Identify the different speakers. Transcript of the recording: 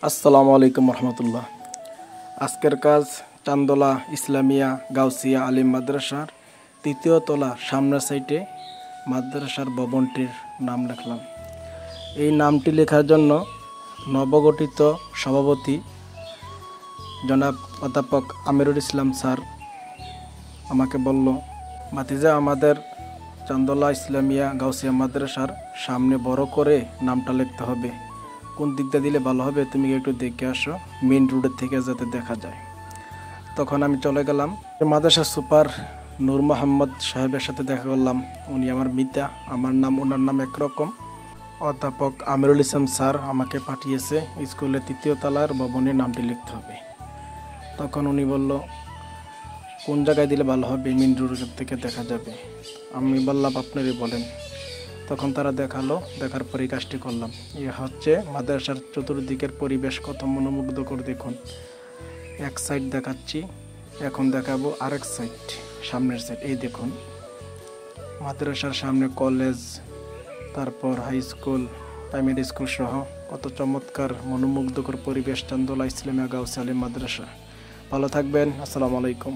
Speaker 1: আসসালামু আলাইকুম রহমতুল্লাহ। আজকের কাজ চান্দোলা ইসলামিয়া গাউসিয়া আলিম মাদ্রাসার তৃতীয় তলার সামনের সাইটে মাদ্রাসার ভবনটির নাম লিখলাম। এই নামটি লেখার জন্য নবগঠিত সভাপতি জনাব অধ্যাপক আমিরুল ইসলাম স্যার আমাকে বলল, ভাতিজা, আমাদের চান্দোলা ইসলামিয়া গাউসিয়া মাদ্রাসার সামনে বড় করে নামটা লিখতে হবে। কোন দিকটা দিলে ভালো হবে তুমি একটু দেখে আসো, মেইন রোডের থেকে যাতে দেখা যায়। তখন আমি চলে গেলাম মাদ্রাসার সুপার নূর মোহাম্মদ সাহেবের সাথে দেখা করলাম। উনি আমার মিতা, আমার নাম ওনার নাম একরকম। অধ্যাপক আমিরুল ইসলাম স্যার আমাকে পাঠিয়েছে স্কুলের তৃতীয় তলার ভবনের নামটি লিখতে হবে। তখন উনি বলল, কোন জায়গায় দিলে ভালো হবে, মেইন রোডের থেকে দেখা যাবে। আমি বললাম, আপনারই বলেন। তখন তারা দেখালো, দেখার পরে কাজটি করলাম। এ হচ্ছে মাদ্রাসার চতুর্দিকের পরিবেশ, কত মনোমুগ্ধকর দেখুন। এক সাইড দেখাচ্ছি, এখন দেখাবো আরেক সাইড, সামনের সাইড। এই দেখুন, মাদ্রাসার সামনে কলেজ, তারপর হাই স্কুল, প্রাইমারি স্কুল সহ কত চমৎকার মনোমুগ্ধকর পরিবেশ চান্দোলা ইসলামিয়া গাউসিয়া আলিম মাদ্রাসা। ভালো থাকবেন। আসসালামু আলাইকুম।